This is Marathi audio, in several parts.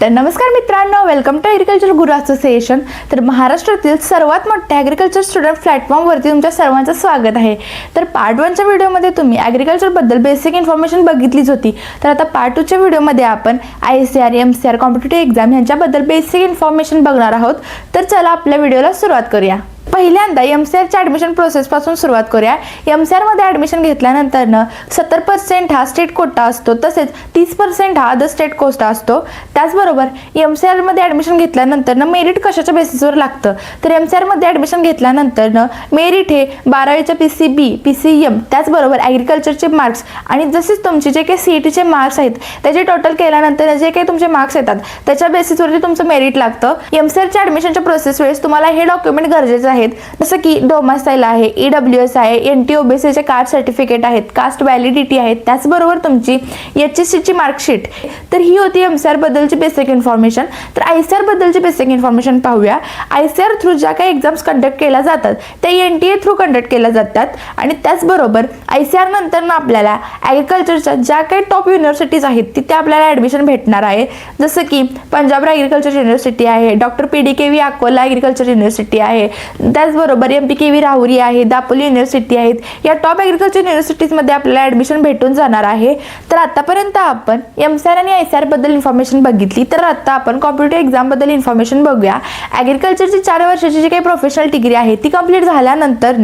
तर नमस्कार मित्रांनो, welcome to agriculture Guru association. तर महाराष्ट्रातील सर्वात मोठ्या ॲग्रिकल्चर स्टुडंट प्लॅटफॉर्मवरती तुमच्या सर्वांचं स्वागत आहे। तर पार्ट 1च्या व्हिडिओमध्ये तुम्ही ॲग्रिकल्चरबद्दल बेसिक इन्फॉर्मेशन बघितलीच होती। तर आता पार्ट 2च्या व्हिडिओमध्ये आपण ICAR, MCR कॉम्पिटिटिव्ह एक्झाम यांच्याबद्दल बेसिक इन्फॉर्मेशन बघणार आहोत। तर चला आपल्या व्हिडिओला सुरुवात करूया। पहिल्यांदा MCRच्या ॲडमिशन प्रोसेसपासून सुरुवात करूया। MCRमध्ये ॲडमिशन घेतल्यानंतर 70% हा स्टेट कोटा असतो, तसेच 30% हा अदर स्टेट कोटा असतो। त्याचबरोबर MCRमध्ये ॲडमिशन घेतल्यानंतर मेरिट कशाच्या बेसिसवर लागतं, तर MCRमध्ये ॲडमिशन घेतल्यानंतर मेरिट हे 12वीच्या PCB, PCM त्याचबरोबर ॲग्रिकल्चरचे मार्क्स आणि जसेच तुमचे जे काही CETचे मार्क्स आहेत त्याचे टोटल केल्यानंतर जे काही तुमचे मार्क्स येतात त्याच्या बेसिसवरती तुमचं मेरिट लागतं। MCRच्या ॲडमिशनच्या प्रोसेस वेळेस तुम्हाला हे डॉक्युमेंट गरजेचे आहेत, जसं की डोमासाईल आहे, EWS आहे, NTOBCचे कास्ट सर्टिफिकेट आहेत, कास्ट व्हॅलिडिटी आहे, त्याचबरोबर तुमची HSCची मार्कशीट। तर ही होती MCR बद्दलची बेसिक इन्फॉर्मेशन। तर ICAR बद्दलची बेसिक इन्फॉर्मेशन पाहूया। ICAR थ्रू ज्या काही एक्झाम्स कंडक्ट केल्या जातात त्या NTA थ्रू कंडक्ट केल्या जातात आणि त्याचबरोबर ICAR नंतर आपल्याला ॲग्रिकल्चरच्या ज्या काही टॉप युनिव्हर्सिटीज आहेत तिथे आपल्याला ॲडमिशन भेटणार आहे, जसं की पंजाब ॲग्रिकल्चर युनिव्हर्सिटी आहे, doctor PDKV Akola agriculture university आहे, त्याचबरोबर MPKV राहुरी आहे, दापोली युनिव्हर्सिटी आहेत। या टॉप ॲग्रिकल्चर युनिव्हर्सिटीजमध्ये आपल्याला ॲडमिशन भेटून जाणार आहे। तर आतापर्यंत आपण MCR आणि ICAR बद्दल इन्फॉर्मेशन बघितली। तर आता आपण कॉम्पिटिटिव्ह एक्झाम बद्दल इन्फॉर्मेशन बघूया। ॲग्रिकल्चरची 4 वर्षाची जी काही प्रोफेशनल डिग्री आहे ती कंप्लीट झाल्यानंतर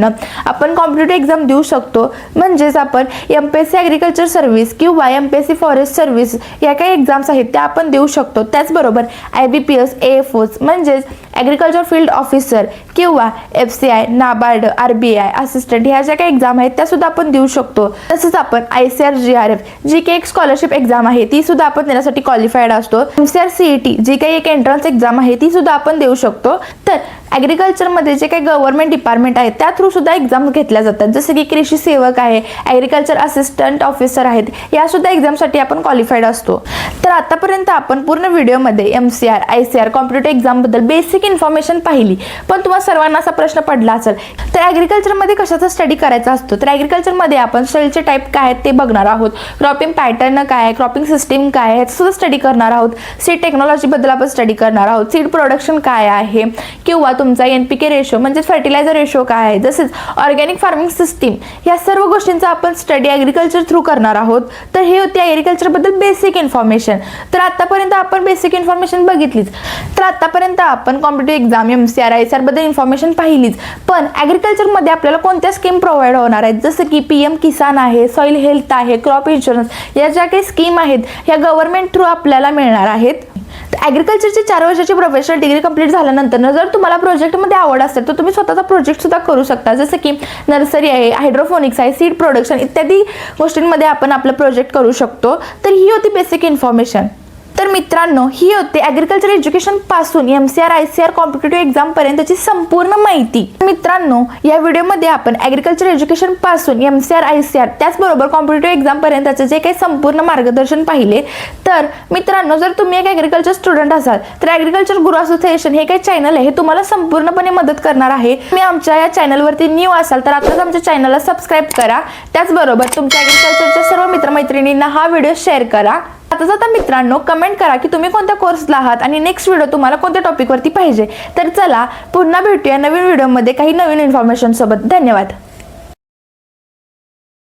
आपण कॉम्पिटिटिव्ह एक्झाम देऊ शकतो, म्हणजेच आपण MPSC ॲग्रिकल्चर सर्व्हिस किंवा MPSC फॉरेस्ट सर्व्हिस या काही एक्झाम्स आहेत त्या आपण देऊ शकतो। त्याचबरोबर IBPS, AFOs म्हणजेच ॲग्रिकल्चर फील्ड ऑफिसर किंवा FCI, नाबार्ड, RBI असिस्टंट ह्या ज्या काही एक्झाम आहेत त्या सुद्धा आपण देऊ शकतो। तसंच आपण ICAR GRF जी काही एक स्कॉलरशिप एक्झाम आहे ती सुद्धा आपण देण्यासाठी क्वालिफाईड असतो। MCR CET जी काही एक एंट्रन्स एक्झाम आहे ती सुद्धा आपण देऊ शकतो। तर ॲग्रिकल्चरमध्ये जे काही गव्हर्नमेंट डिपार्टमेंट आहे त्या थ्रू सुद्धा एक्झाम घेतल्या जातात, जसे की कृषी सेवक आहे, ॲग्रिकल्चर असिस्टंट ऑफिसर आहेत, या सुद्धा एक्झामसाठी आपण क्वालिफाईड असतो। तर आतापर्यंत आपण पूर्ण व्हिडिओमध्ये MCR, ICAR कॉम्पिटिटिव्ह एक्झाम बद्दल बेसिक इन्फॉर्मेशन पाहिली। पण तुम्हाला सर्वांना असा प्रश्न पडला असेल, तर ॲग्रिकल्चरमध्ये कशाचा स्टडी करायचा असतो? तर ॲग्रिकल्चरमध्ये आपण सॉइलचे टाईप काय आहेत ते बघणार आहोत, क्रॉपिंग पॅटर्न काय आहे, क्रॉपिंग सिस्टीम काय आहे सुद्धा स्टडी करणार आहोत, सीड टेक्नॉलॉजीबद्दल आपण स्टडी करणार आहोत, सीड प्रोडक्शन काय आहे किंवा तुमचा NPK रेशो म्हणजे फर्टिलायझर रेशो काय आहे, जसेच ऑर्गॅनिक फार्मिंग सिस्टीम, या सर्व गोष्टींचा आपण स्टडी ॲग्रिकल्चर थ्रू करणार आहोत। तर हे होते ॲग्रिकल्चरबद्दल बेसिक इन्फॉर्मेशन। तर आतापर्यंत आपण बेसिक इन्फॉर्मेशन बघितलीच। तर आतापर्यंत आपण कॉम्पिटिटिव्ह एक्झाम MCR, ICAR बद्दल इन्फॉर्मेशन पाहिलीच। पण ॲग्रिकल्चरमध्ये आपल्याला कोणत्या स्कीम प्रोव्हाइड होणार आहेत, जसं की PM किसान आहे, सॉइल हेल्थ आहे, क्रॉप इन्शुरन्स, या ज्या काही स्कीम आहेत ह्या गव्हर्नमेंट थ्रू आपल्याला मिळणार आहेत। ॲग्रिकल्चरची 4 वर्षाची प्रोफेशनल डिग्री कंप्लीट झाल्यानंतर जर तुम्हाला प्रोजेक्टमध्ये आवड असेल तर तुम्ही स्वतःचा प्रोजेक्ट सुद्धा करू शकता, जसं की नर्सरी आहे, हायड्रोफोनिक्स आहे, सीड प्रोडक्शन इत्यादी गोष्टींमध्ये आपण आपलं प्रोजेक्ट करू शकतो। तर ही होती बेसिक इन्फॉर्मेशन। तर मित्रांनो, ही होती ॲग्रिकल्चर एज्युकेशन पासून MCR, ICAR कॉम्पिटिटिव्ह एक्झाम पर्यंतची संपूर्ण माहिती। मित्रांनो, या व्हिडिओमध्ये आपण ॲग्रिकल्चर एज्युकेशन पासून MCR, ICAR त्याचबरोबर कॉम्पिटिटिव्ह एक्झाम पर्यंतचे जे काही संपूर्ण मार्गदर्शन पाहिले। तर मित्रांनो, जर तुम्ही एक ॲग्रिकल्चर स्टुडंट असाल तर ॲग्रिकल्चर गुरु असोसिएशन हे काही चॅनल आहे हे तुम्हाला संपूर्णपणे मदत करणार आहे। तुम्ही आमच्या या चॅनलवरती न्यू असाल तर आताच आमच्या चॅनलला सबस्क्राईब करा, त्याचबरोबर तुमच्या ॲग्रिकल्चरच्या सर्व मित्रमैत्रिणींना हा व्हिडिओ शेअर करा। आता मित्रांनो, कमेंट करा की तुम्ही कोणत्या कोर्सला आहात आणि नेक्स्ट व्हिडिओ तुम्हाला कोणत्या टॉपिकवरती पाहिजे। तर चला पुन्हा भेटूया नवीन व्हिडिओमध्ये काही नवीन इन्फॉर्मेशन सोबत। धन्यवाद।